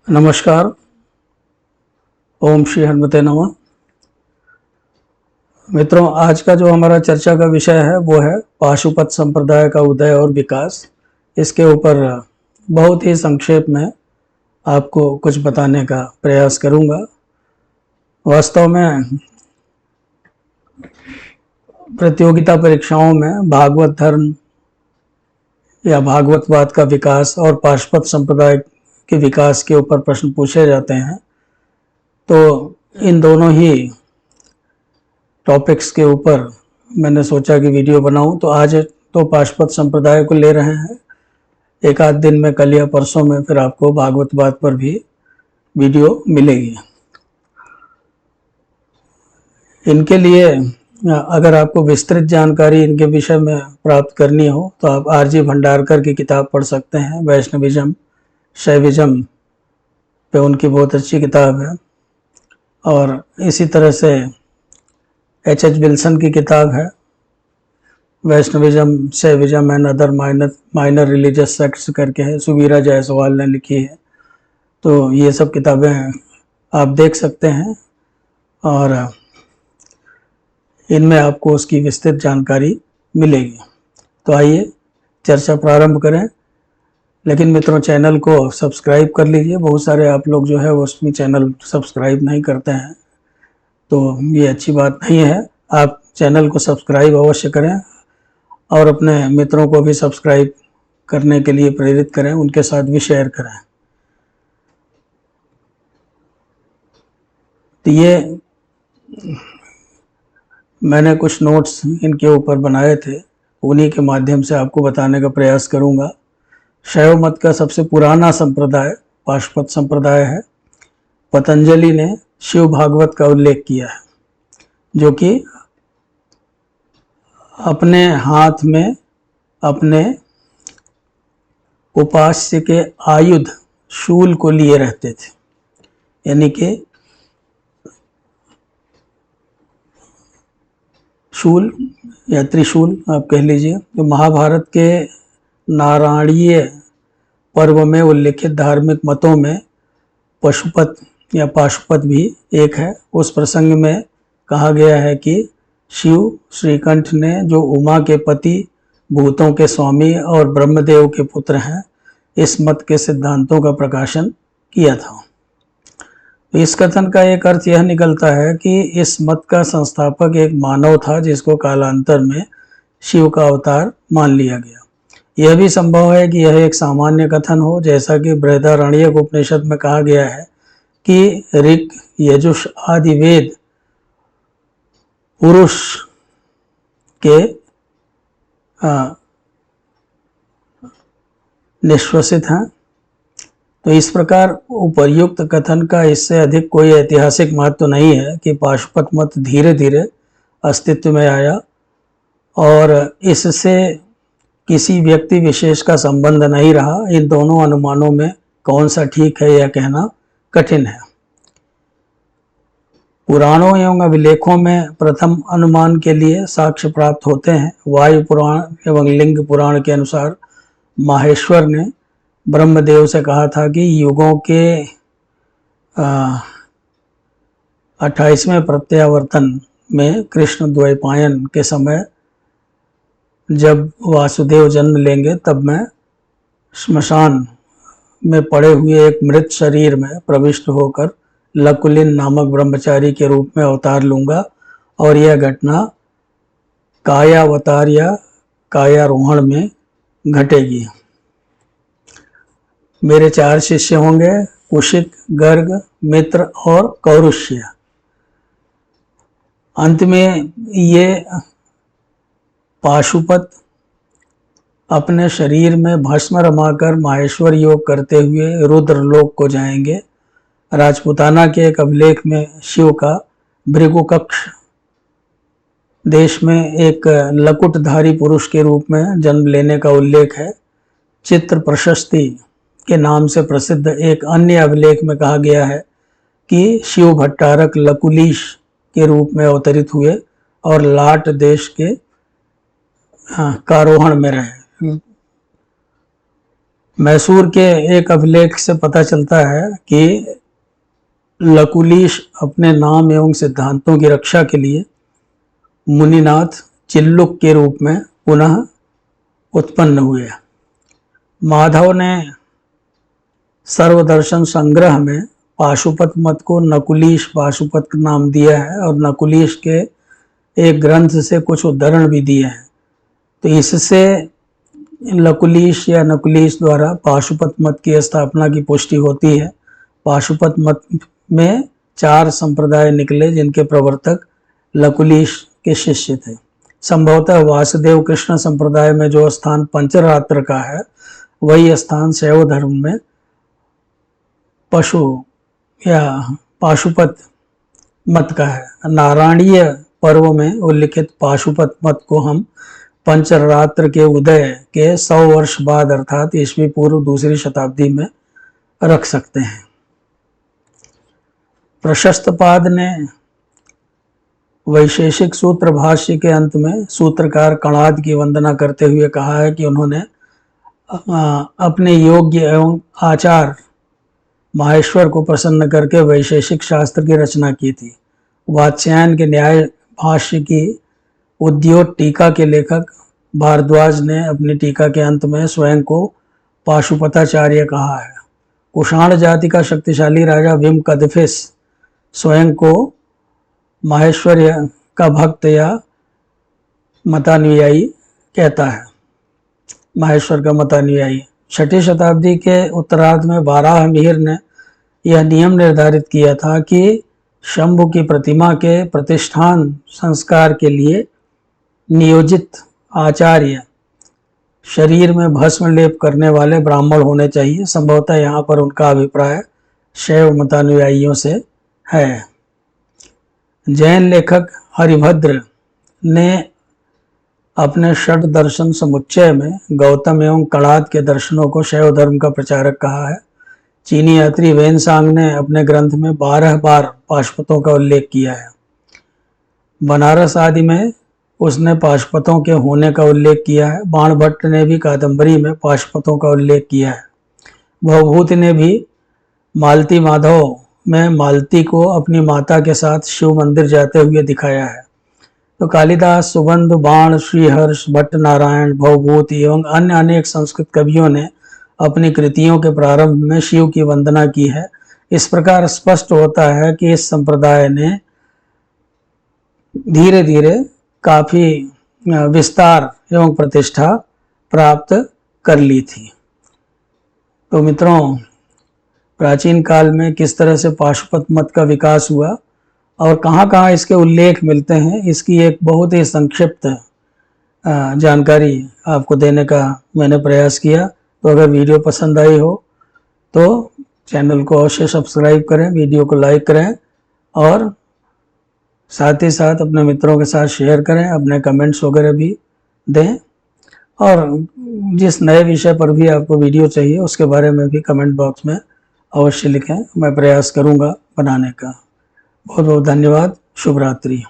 नमस्कार। ओम श्री हनुमते नमः। मित्रों, आज का जो हमारा चर्चा का विषय है वो है पाशुपत संप्रदाय का उदय और विकास। इसके ऊपर बहुत ही संक्षेप में आपको कुछ बताने का प्रयास करूंगा। वास्तव में प्रतियोगिता परीक्षाओं में भागवत धर्म या भागवतवाद का विकास और पाशुपत संप्रदाय के विकास के ऊपर प्रश्न पूछे जाते हैं, तो इन दोनों ही टॉपिक्स के ऊपर मैंने सोचा कि वीडियो बनाऊं। तो आज तो पाशुपत संप्रदाय को ले रहे हैं, एक आध दिन में, कल या परसों में फिर आपको भागवतवाद पर भी वीडियो मिलेगी। इनके लिए अगर आपको विस्तृत जानकारी इनके विषय में प्राप्त करनी हो तो आप आरजी भंडारकर की किताब पढ़ सकते हैं, वैष्णविज्म शैविज्म पे उनकी बहुत अच्छी किताब है। और इसी तरह से एच विल्सन की किताब है, Vaishnavism Shaivism and other minor religious sects करके है, सुवीरा जायसवाल ने लिखी है। तो ये सब किताबें आप देख सकते हैं और इनमें आपको उसकी विस्तृत जानकारी मिलेगी। तो आइए चर्चा प्रारंभ करें। लेकिन मित्रों, चैनल को सब्सक्राइब कर लीजिए। बहुत सारे आप लोग जो है वो उसमें चैनल सब्सक्राइब नहीं करते हैं, तो ये अच्छी बात नहीं है। आप चैनल को सब्सक्राइब अवश्य करें और अपने मित्रों को भी सब्सक्राइब करने के लिए प्रेरित करें, उनके साथ भी शेयर करें। तो ये मैंने कुछ नोट्स इनके ऊपर बनाए थे, उन्हीं के माध्यम से आपको बताने का प्रयास करूंगा। शैव मत का सबसे पुराना संप्रदाय पाशुपत संप्रदाय है। पतंजलि ने शिव भागवत का उल्लेख किया है, जो कि अपने हाथ में अपने उपास्य के आयुध शूल को लिए रहते थे, यानी कि शूल या त्रिशूल आप कह लीजिए। तो महाभारत के नारायणीय पर्व में उल्लेखित धार्मिक मतों में पशुपत या पाशुपत भी एक है। उस प्रसंग में कहा गया है कि शिव श्रीकंठ ने, जो उमा के पति, भूतों के स्वामी और ब्रह्मदेव के पुत्र हैं, इस मत के सिद्धांतों का प्रकाशन किया था। इस कथन का एक अर्थ यह निकलता है कि इस मत का संस्थापक एक मानव था जिसको कालांतर में शिव का अवतार मान लिया गया। यह भी संभव है कि यह एक सामान्य कथन हो, जैसा कि बृहदारण्यक उपनिषद में कहा गया है कि ऋक, यजुष आदि वेद पुरुष के निश्वसित हैं। तो इस प्रकार उपर्युक्त कथन का इससे अधिक कोई ऐतिहासिक महत्व तो नहीं है कि पाशुपत मत धीरे धीरे अस्तित्व में आया और इससे किसी व्यक्ति विशेष का संबंध नहीं रहा। इन दोनों अनुमानों में कौन सा ठीक है यह कहना कठिन है। पुराणों एवं अभिलेखों में प्रथम अनुमान के लिए साक्ष्य प्राप्त होते हैं। वायु पुराण एवं लिंग पुराण के अनुसार माहेश्वर ने ब्रह्मदेव से कहा था कि युगों के 28वें प्रत्यावर्तन में कृष्ण द्वैपायन के समय जब वासुदेव जन्म लेंगे, तब मैं श्मशान में पड़े हुए एक मृत शरीर में प्रविष्ट होकर लकुलिन नामक ब्रह्मचारी के रूप में अवतार लूंगा और यह घटना कायावतार या कायारोहण में घटेगी। मेरे 4 शिष्य होंगे, कुशिक, गर्ग, मित्र और कौरुष्य। अंत में ये पाशुपत अपने शरीर में भस्म रमाकर माहेश्वर योग करते हुए रुद्रलोक को जाएंगे। राजपुताना के एक अभिलेख में शिव का भृगुकक्ष देश में एक लकुटधारी पुरुष के रूप में जन्म लेने का उल्लेख है। चित्र प्रशस्ति के नाम से प्रसिद्ध एक अन्य अभिलेख में कहा गया है कि शिव भट्टारक लकुलीश के रूप में अवतरित हुए और लाट देश के कारोहण में रहे। मैसूर के एक अभिलेख से पता चलता है कि लकुलीश अपने नाम एवं सिद्धांतों की रक्षा के लिए मुनिनाथ चिल्लुक के रूप में पुनः उत्पन्न हुए। माधव ने सर्वदर्शन संग्रह में पाशुपत मत को नकुलीश पाशुपत का नाम दिया है और नकुलीश के एक ग्रंथ से कुछ उद्धरण भी दिए हैं। तो इससे लकुलीश या नकुलीश द्वारा पाशुपत मत की स्थापना की पुष्टि होती है। पाशुपत मत में 4 संप्रदाय निकले जिनके प्रवर्तक लकुलीश के शिष्य थे। संभवतः वासुदेव कृष्ण संप्रदाय में जो स्थान पंचरात्र का है वही स्थान शैव धर्म में पशु या पाशुपत मत का है। नारायणीय पर्व में उल्लिखित पाशुपत मत को हम पंचरात्र के उदय के 100 वर्ष बाद अर्थात ईस्वी पूर्व 2री शताब्दी में रख सकते हैं। प्रशस्तपाद ने वैशेषिक सूत्र भाष्य के अंत में सूत्रकार कणाद की वंदना करते हुए कहा है कि उन्होंने अपने योग्य एवं आचार माहेश्वर को प्रसन्न करके वैशेषिक शास्त्र की रचना की थी। वात्स्यायन के न्याय भाष्य की उद्योत टीका के लेखक भारद्वाज ने अपनी टीका के अंत में स्वयं को पाशुपताचार्य कहा है। कुषाण जाति का शक्तिशाली राजा भीम कदफिस स्वयं को माहेश्वर्य का भक्त या मतानुयायी कहता है। माहेश्वर का मतानुयायी 6ठी शताब्दी के उत्तरार्ध में बाराह मिहिर ने यह नियम निर्धारित किया था कि शंभु की प्रतिमा के प्रतिष्ठान संस्कार के लिए नियोजित आचार्य शरीर में भस्म लेप करने वाले ब्राह्मण होने चाहिए। संभवतः यहाँ पर उनका अभिप्राय शैव मतानुयायियों से है। जैन लेखक हरिभद्र ने अपने षड दर्शन समुच्चय में गौतम एवं कणाद के दर्शनों को शैव धर्म का प्रचारक कहा है। चीनी यात्री वेनसांग ने अपने ग्रंथ में 12 बार पाशुपतों का उल्लेख किया है। बनारस आदि में उसने पाशुपतों के होने का उल्लेख किया है। बाणभट्ट ने भी कादंबरी में पाशुपतों का उल्लेख किया है। भवभूति ने भी मालती माधव में मालती को अपनी माता के साथ शिव मंदिर जाते हुए दिखाया है। तो कालिदास, सुबंध, बाण, श्रीहर्ष, भट्ट नारायण, भवभूति एवं अन्य अनेक संस्कृत कवियों ने अपनी कृतियों के प्रारंभ में शिव की वंदना की है। इस प्रकार स्पष्ट होता है कि इस संप्रदाय ने धीरे धीरे काफी विस्तार एवं प्रतिष्ठा प्राप्त कर ली थी। तो मित्रों, प्राचीन काल में किस तरह से पाशुपत मत का विकास हुआ और कहाँ कहाँ इसके उल्लेख मिलते हैं, इसकी एक बहुत ही संक्षिप्त जानकारी आपको देने का मैंने प्रयास किया। तो अगर वीडियो पसंद आई हो तो चैनल को अवश्य सब्सक्राइब करें, वीडियो को लाइक करें और साथ ही साथ अपने मित्रों के साथ शेयर करें, अपने कमेंट्स वगैरह भी दें और जिस नए विषय पर भी आपको वीडियो चाहिए उसके बारे में भी कमेंट बॉक्स में अवश्य लिखें। मैं प्रयास करूंगा बनाने का। बहुत बहुत धन्यवाद। शुभ रात्रि।